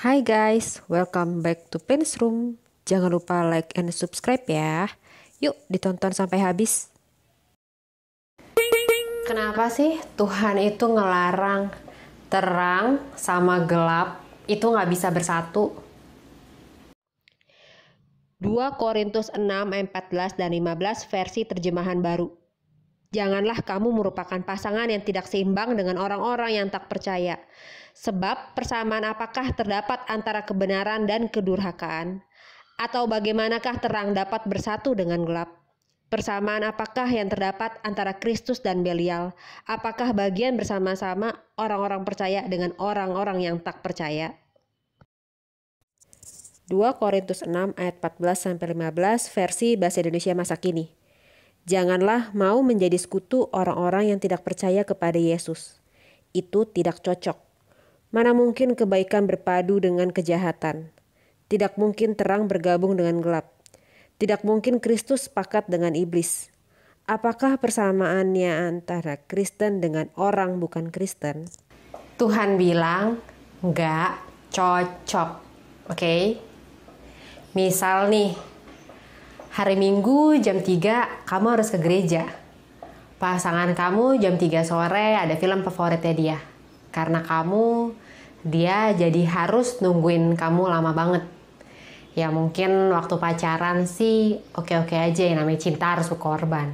Hai guys, welcome back to Pens Room. Jangan lupa like and subscribe ya. Yuk ditonton sampai habis. Kenapa sih Tuhan itu ngelarang terang sama gelap itu nggak bisa bersatu? 2 Korintus 6 ayat 14 dan 15 versi terjemahan baru. Janganlah kamu merupakan pasangan yang tidak seimbang dengan orang-orang yang tak percaya. Sebab persamaan apakah terdapat antara kebenaran dan kedurhakaan? Atau bagaimanakah terang dapat bersatu dengan gelap? Persamaan apakah yang terdapat antara Kristus dan Belial? Apakah bagian bersama-sama orang-orang percaya dengan orang-orang yang tak percaya? 2 Korintus 6 ayat 14-15 versi Bahasa Indonesia masa kini. Janganlah mau menjadi sekutu orang-orang yang tidak percaya kepada Yesus. Itu tidak cocok. Mana mungkin kebaikan berpadu dengan kejahatan? Tidak mungkin terang bergabung dengan gelap. Tidak mungkin Kristus sepakat dengan iblis. Apakah persamaannya antara Kristen dengan orang bukan Kristen? Tuhan bilang nggak cocok. Oke? Misal nih, hari Minggu jam 3 kamu harus ke gereja. Pasangan kamu jam 3 sore ada film favoritnya dia. Karena dia jadi harus nungguin kamu lama banget. Ya mungkin waktu pacaran sih oke-oke aja, yang namanya cinta harus berkorban.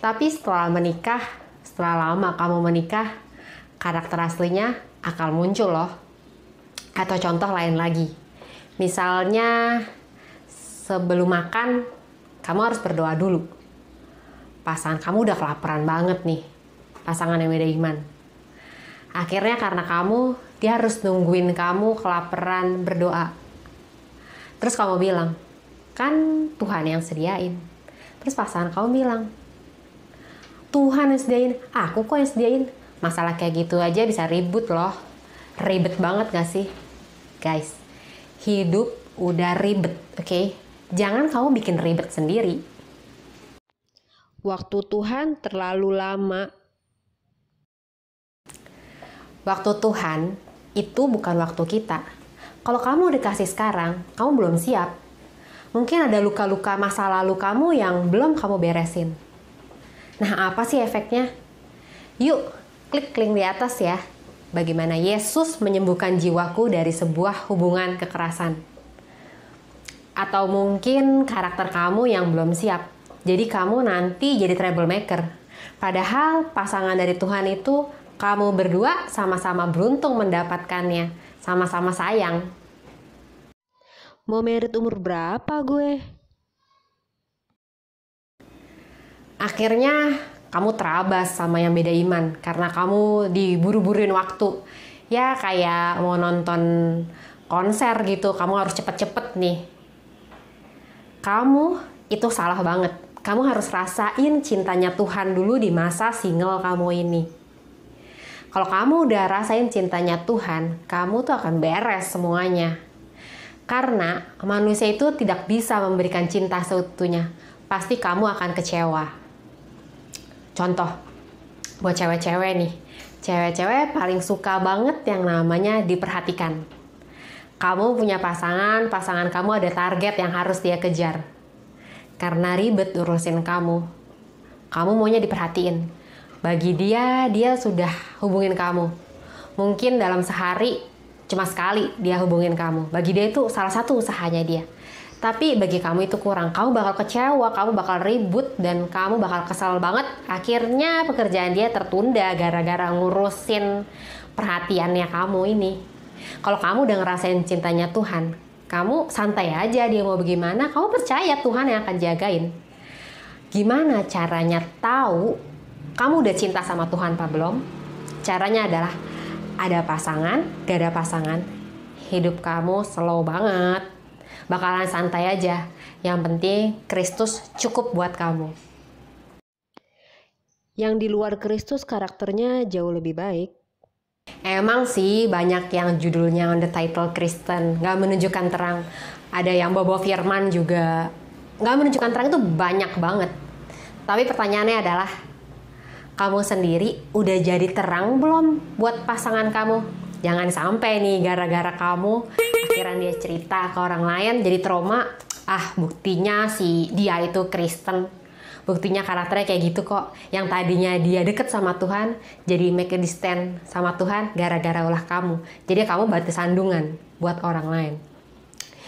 Tapi setelah menikah, setelah lama kamu menikah, karakter aslinya akan muncul loh. Atau contoh lain lagi. Misalnya sebelum makan kamu harus berdoa dulu. Pasangan kamu udah kelaparan banget nih. Pasangan yang beda iman. Akhirnya karena dia harus nungguin kamu kelaparan berdoa. Terus kamu bilang, kan Tuhan yang sediain. Terus pasangan kamu bilang, Tuhan yang sediain, aku kok yang sediain. Masalah kayak gitu aja bisa ribut loh. Ribet banget gak sih? Guys, hidup udah ribet, oke? Jangan kamu bikin ribet sendiri. Waktu Tuhan terlalu lama. Waktu Tuhan itu bukan waktu kita. Kalau kamu dikasih sekarang, kamu belum siap. Mungkin ada luka-luka masa lalu kamu yang belum kamu beresin. Nah, apa sih efeknya? Yuk, klik link di atas ya. Bagaimana Yesus menyembuhkan jiwaku dari sebuah hubungan kekerasan. Atau mungkin karakter kamu yang belum siap. Jadi kamu nanti jadi troublemaker. Padahal pasangan dari Tuhan itu kamu berdua sama-sama beruntung mendapatkannya. Sama-sama sayang. Mau merit umur berapa gue? Akhirnya kamu terabas sama yang beda iman. Karena kamu diburu-buruin waktu. Ya kayak mau nonton konser gitu. Kamu harus cepet-cepet nih. Kamu itu salah banget. Kamu harus rasain cintanya Tuhan dulu di masa single kamu ini. Kalau kamu udah rasain cintanya Tuhan, kamu tuh akan beres semuanya. Karena manusia itu tidak bisa memberikan cinta seutuhnya. Pasti kamu akan kecewa. Contoh, buat cewek-cewek nih. Cewek-cewek paling suka banget yang namanya diperhatikan. Kamu punya pasangan kamu ada target yang harus dia kejar. Karena ribet urusin kamu maunya diperhatiin. Bagi dia sudah hubungin kamu. Mungkin dalam sehari cuma sekali dia hubungin kamu. Bagi dia itu salah satu usahanya dia. Tapi bagi kamu itu kurang. Kamu bakal kecewa, kamu bakal ribut, dan kamu bakal kesal banget. Akhirnya pekerjaan dia tertunda gara-gara ngurusin perhatiannya kamu ini. Kalau kamu udah ngerasain cintanya Tuhan, kamu santai aja, dia mau bagaimana, kamu percaya Tuhan yang akan jagain. Gimana caranya tahu kamu udah cinta sama Tuhan apa belum? Caranya adalah ada pasangan, gak ada pasangan. Hidup kamu slow banget. Bakalan santai aja. Yang penting Kristus cukup buat kamu. Yang di luar Kristus karakternya jauh lebih baik. Emang sih banyak yang judulnya on the title Kristen, gak menunjukkan terang. Ada yang bawa firman juga, gak menunjukkan terang, itu banyak banget. Tapi pertanyaannya adalah, kamu sendiri udah jadi terang belum buat pasangan kamu? Jangan sampai nih gara-gara kamu Akhirnya dia cerita ke orang lain, jadi trauma. Buktinya si dia itu Kristen. Buktinya karakternya kayak gitu kok. Yang tadinya dia deket sama Tuhan, jadi make a distance sama Tuhan gara-gara ulah kamu. Jadi kamu batu sandungan buat orang lain.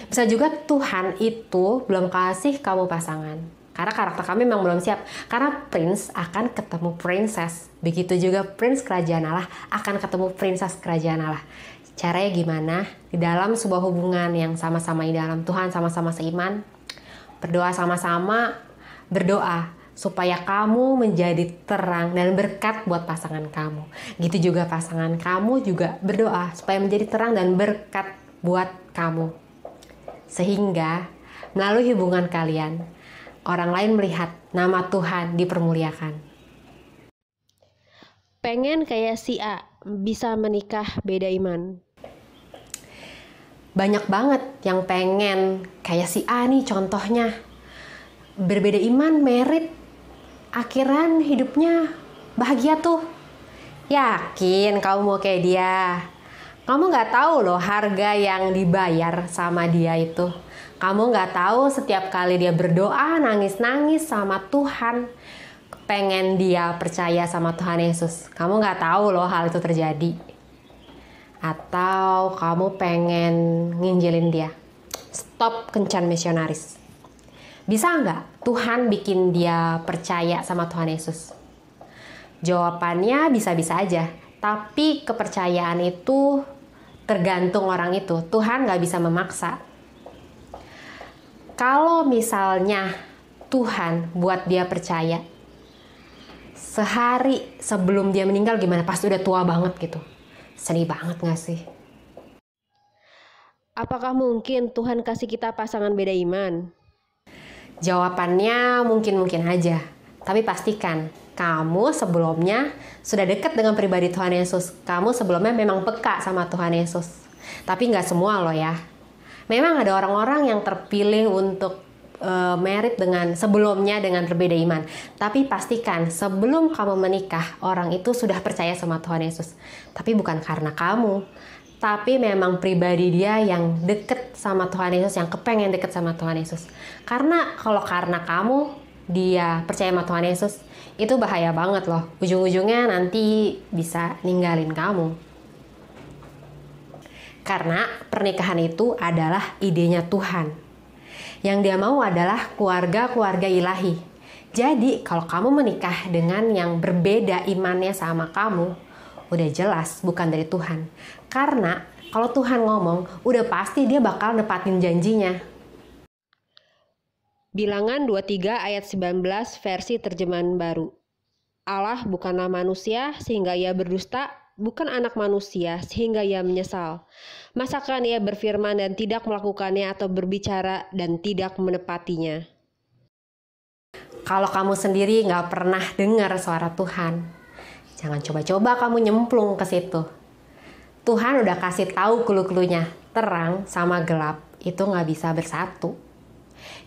Bisa juga Tuhan itu belum kasih kamu pasangan. Karena karakter kami memang belum siap. Karena prince akan ketemu princess. Begitu juga prince kerajaan Allah akan ketemu princess kerajaan Allah. Caranya gimana? Di dalam sebuah hubungan yang sama-sama di dalam Tuhan, sama-sama seiman, berdoa sama-sama, berdoa supaya kamu menjadi terang dan berkat buat pasangan kamu. Gitu juga pasangan kamu juga berdoa supaya menjadi terang dan berkat buat kamu. Sehingga melalui hubungan kalian, orang lain melihat nama Tuhan dipermuliakan. Pengen kayak si A, bisa menikah beda iman. Banyak banget yang pengen kayak si A nih contohnya. Berbeda iman, merit, akhiran hidupnya bahagia tuh. Yakin kamu mau kayak dia? Kamu gak tahu loh harga yang dibayar sama dia itu. Kamu gak tahu setiap kali dia berdoa, nangis-nangis sama Tuhan, pengen dia percaya sama Tuhan Yesus. Kamu gak tahu loh hal itu terjadi. Atau kamu pengen nginjilin dia. Stop kencan misionaris. Bisa nggak Tuhan bikin dia percaya sama Tuhan Yesus? Jawabannya bisa-bisa aja. Tapi kepercayaan itu tergantung orang itu. Tuhan nggak bisa memaksa. Kalau misalnya Tuhan buat dia percaya, sehari sebelum dia meninggal gimana? Pasti udah tua banget gitu. Sedih banget gak sih? Apakah mungkin Tuhan kasih kita pasangan beda iman? Jawabannya mungkin-mungkin aja. Tapi pastikan kamu sebelumnya sudah dekat dengan pribadi Tuhan Yesus. Kamu sebelumnya memang peka sama Tuhan Yesus. Tapi gak semua loh ya. Memang ada orang-orang yang terpilih untuk merit dengan sebelumnya dengan berbeda iman. Tapi pastikan sebelum kamu menikah, orang itu sudah percaya sama Tuhan Yesus. Tapi bukan karena kamu, tapi memang pribadi dia yang deket sama Tuhan Yesus, yang kepengen deket sama Tuhan Yesus. Karena kalau karena kamu, dia percaya sama Tuhan Yesus, itu bahaya banget loh. Ujung-ujungnya nanti bisa ninggalin kamu. Karena pernikahan itu adalah idenya Tuhan. Yang dia mau adalah keluarga-keluarga ilahi. Jadi kalau kamu menikah dengan yang berbeda imannya sama kamu, udah jelas bukan dari Tuhan. Karena kalau Tuhan ngomong, udah pasti dia bakal nepatin janjinya. Bilangan 23 ayat 19 versi terjemahan baru. Allah bukanlah manusia sehingga ia berdusta, bukan anak manusia sehingga ia menyesal. Masakan ia berfirman dan tidak melakukannya, atau berbicara dan tidak menepatinya? Kalau kamu sendiri gak pernah dengar suara Tuhan, jangan coba-coba kamu nyemplung ke situ. Tuhan udah kasih tahu clue-cluenya, terang sama gelap itu gak bisa bersatu.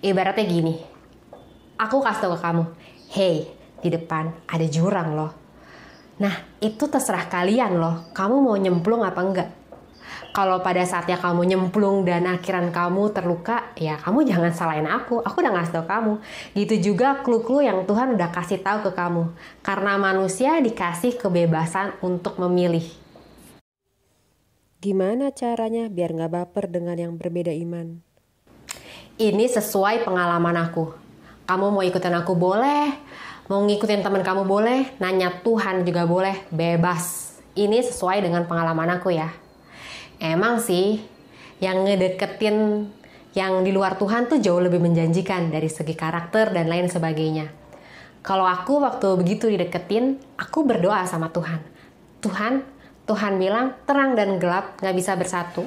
Ibaratnya gini, aku kasih tahu ke kamu, hey, di depan ada jurang loh. Nah, itu terserah kalian loh, kamu mau nyemplung apa enggak. Kalau pada saatnya kamu nyemplung dan akhiran kamu terluka, ya kamu jangan salahin aku udah ngasih tahu kamu. Gitu juga clue-clue yang Tuhan udah kasih tahu ke kamu. Karena manusia dikasih kebebasan untuk memilih. Gimana caranya biar gak baper dengan yang berbeda iman? Ini sesuai pengalaman aku. Kamu mau ikutin aku boleh, mau ngikutin teman kamu boleh, nanya Tuhan juga boleh, bebas. Ini sesuai dengan pengalaman aku ya. Emang sih, yang ngedeketin yang di luar Tuhan tuh jauh lebih menjanjikan dari segi karakter dan lain sebagainya. Kalau aku waktu begitu dideketin, aku berdoa sama Tuhan. Tuhan bilang terang dan gelap gak bisa bersatu.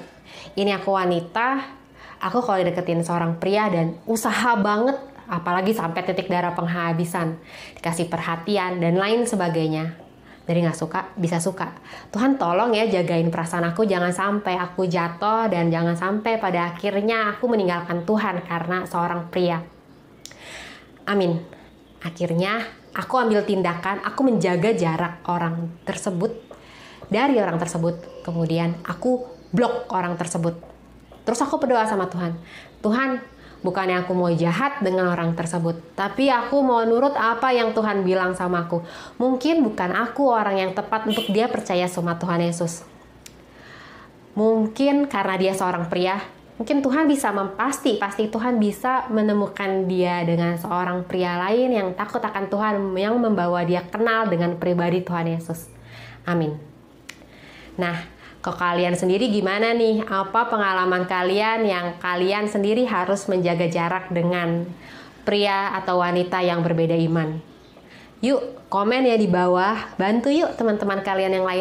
Ini aku wanita, aku kalau dideketin seorang pria dan usaha banget, apalagi sampai titik darah penghabisan, dikasih perhatian dan lain sebagainya. Dari gak suka, bisa suka. Tuhan tolong ya jagain perasaan aku, jangan sampai aku jatuh dan jangan sampai pada akhirnya aku meninggalkan Tuhan karena seorang pria. Amin. Akhirnya aku ambil tindakan, aku menjaga jarak orang tersebut dari orang tersebut. Kemudian aku blok orang tersebut. Terus aku berdoa sama Tuhan, Tuhan, bukannya aku mau jahat dengan orang tersebut, tapi aku mau nurut apa yang Tuhan bilang sama aku. Mungkin bukan aku orang yang tepat untuk dia percaya sama Tuhan Yesus. Mungkin karena dia seorang pria, mungkin Tuhan bisa pasti Tuhan bisa menemukan dia dengan seorang pria lain yang takut akan Tuhan, yang membawa dia kenal dengan pribadi Tuhan Yesus. Amin. Nah, ke kalian sendiri gimana nih? Apa pengalaman kalian yang kalian sendiri harus menjaga jarak dengan pria atau wanita yang berbeda iman? Yuk, komen ya di bawah. Bantu yuk teman-teman kalian yang lain.